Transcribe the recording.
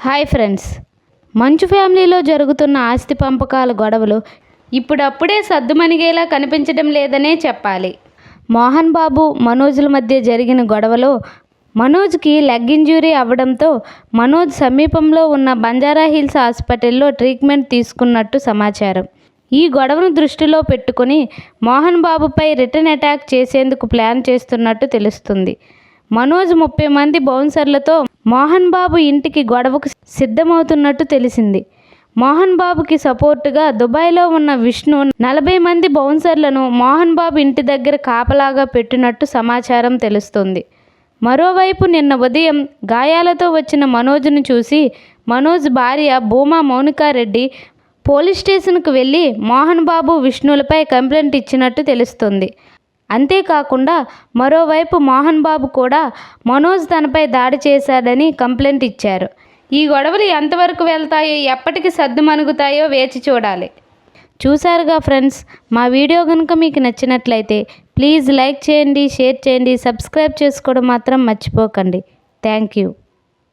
Hi friends, మంచు ఫ్యామిలీలో జరుగుతున్న ఆస్తి పంపకాల గొడవలు ఇప్పుడప్పుడే సద్దుమణిగేలా కనిపించడం లేదనే చెప్పాలి. మోహన్ బాబు, మనోజ్ల మధ్య జరిగిన గొడవలో మనోజ్కి లెగ్ ఇంజ్యూరీ అవ్వడంతో మనోజ్ సమీపంలో ఉన్న బంజారాహిల్స్ హాస్పిటల్లో ట్రీట్మెంట్ తీసుకున్నట్టు సమాచారం. ఈ గొడవను దృష్టిలో పెట్టుకుని మోహన్ బాబుపై రిటర్న్ అటాక్ చేసేందుకు ప్లాన్ చేస్తున్నట్టు తెలుస్తుంది. మనోజ్ 30 మంది బౌన్సర్లతో మోహన్ బాబు ఇంటికి గొడవకు సిద్ధమవుతున్నట్టు తెలిసింది. మోహన్ బాబుకి సపోర్టుగా దుబాయ్లో ఉన్న విష్ణు 40 మంది బౌన్సర్లను మోహన్ బాబు ఇంటి దగ్గర కాపలాగా పెట్టినట్టు సమాచారం తెలుస్తుంది. మరోవైపు నిన్న ఉదయం గాయాలతో వచ్చిన మనోజ్ను చూసి మనోజ్ భార్య భూమా మౌనికారెడ్డి పోలీస్ స్టేషన్కు వెళ్ళి మోహన్ బాబు, విష్ణులపై కంప్లైంట్ ఇచ్చినట్టు తెలుస్తుంది. అంతేకాకుండా మరోవైపు మోహన్ బాబు కూడా మనోజ్ తనపై దాడి చేశాడని కంప్లైంట్ ఇచ్చారు. ఈ గొడవలు ఎంతవరకు వెళ్తాయో, ఎప్పటికి సద్దుమణుగుతాయో వేచి చూడాలి. చూశారుగా ఫ్రెండ్స్, మా వీడియో కనుక మీకు నచ్చినట్లయితే ప్లీజ్ లైక్ చేయండి, షేర్ చేయండి, సబ్స్క్రైబ్ చేసుకోవడం మాత్రం మర్చిపోకండి. Thank you.